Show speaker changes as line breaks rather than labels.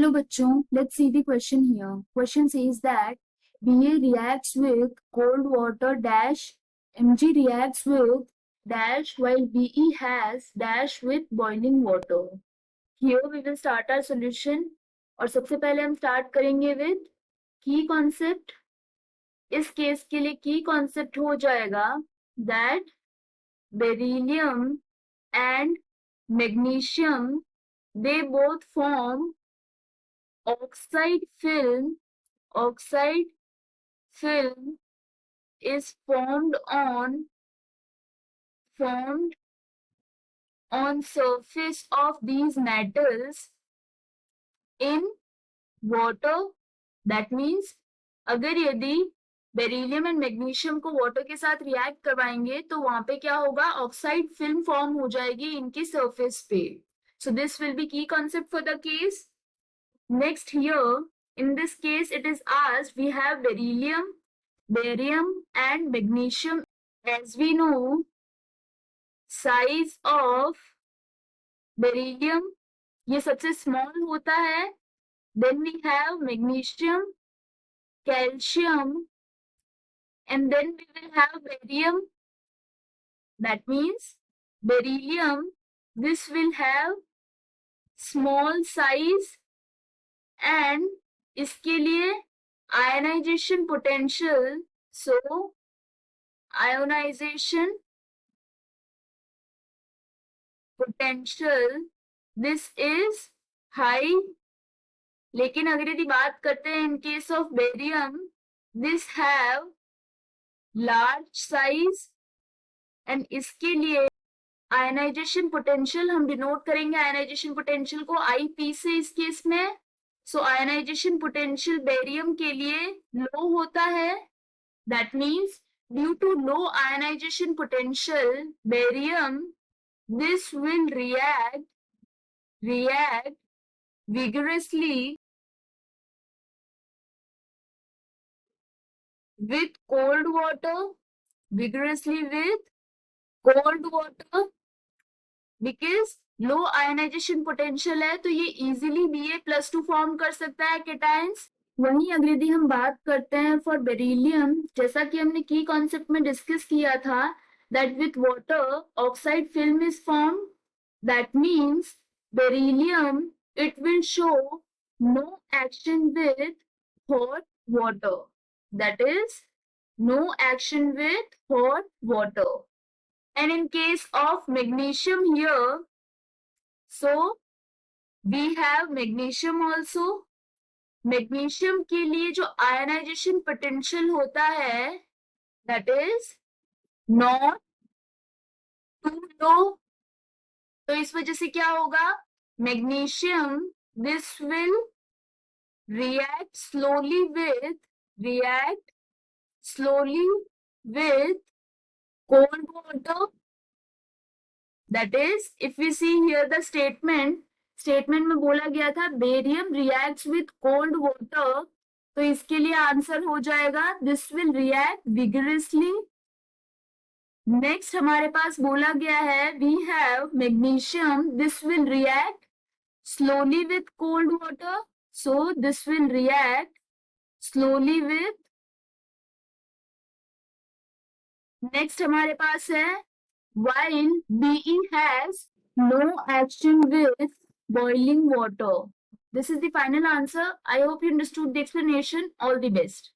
Hello bachcho, let's see the question here. Question says that BA reacts with cold water dash, Mg reacts with dash while BE has dash with boiling water. Here we will start our solution और सबसे पहले हम start करेंगे with key concept. इस case के लिए key concept हो जाएगा that beryllium and magnesium they both form oxide film is formed on surface of these metals in water. That means अगर यदि बेरिलियम एंड मैग्नीशियम को वाटर के साथ रिएक्ट करवाएंगे तो वहां पे क्या होगा, ऑक्साइड फिल्म फॉर्म हो जाएगी इनकी सरफेस पे. सो दिस विल बी की concept for the case. Next here, in this case, it is asked, we have beryllium, barium and magnesium. As we know, size of beryllium, ये सबसे small होता है. Then we have magnesium, calcium, and then we will have barium. That means beryllium, this will have small size. And इसके लिए ionization potential, so ionization potential this is high. लेकिन अगर यदि बात करते हैं in case of barium, this have large size and इसके लिए ionization potential हम डिनोट करेंगे ionization potential को IP से इस केस में. So ionization potential barium के लिए low होता है. That means due to low ionization potential barium, this will react vigorously with cold water, because low ionisation potential है तो ये इजीली Ba+2 फॉर्म कर सकता है केटाइंस. वहीं अगर यदि हम बात करते हैं फॉर बेरिलियम, जैसा कि हमने की कॉन्सेप्ट में डिस्कस किया था that with water oxide film is form. That means beryllium it will show no action with hot water. That is no action with hot water. And in case of magnesium here, so we have magnesium also. Magnesium के लिए जो ionization potential होता है that is not too low. तो इस वजह से क्या होगा, magnesium this will react slowly with cold water. That is, if we see here the statement में बोला गया था barium reacts with cold water, तो इसके लिए आंसर हो जाएगा this will react vigorously. Next हमारे पास बोला गया है we have magnesium, this will react slowly with cold water, so this will react slowly with. Next हमारे पास है while BE has no action with boiling water. This is the final answer. I hope you understood the explanation. All the best.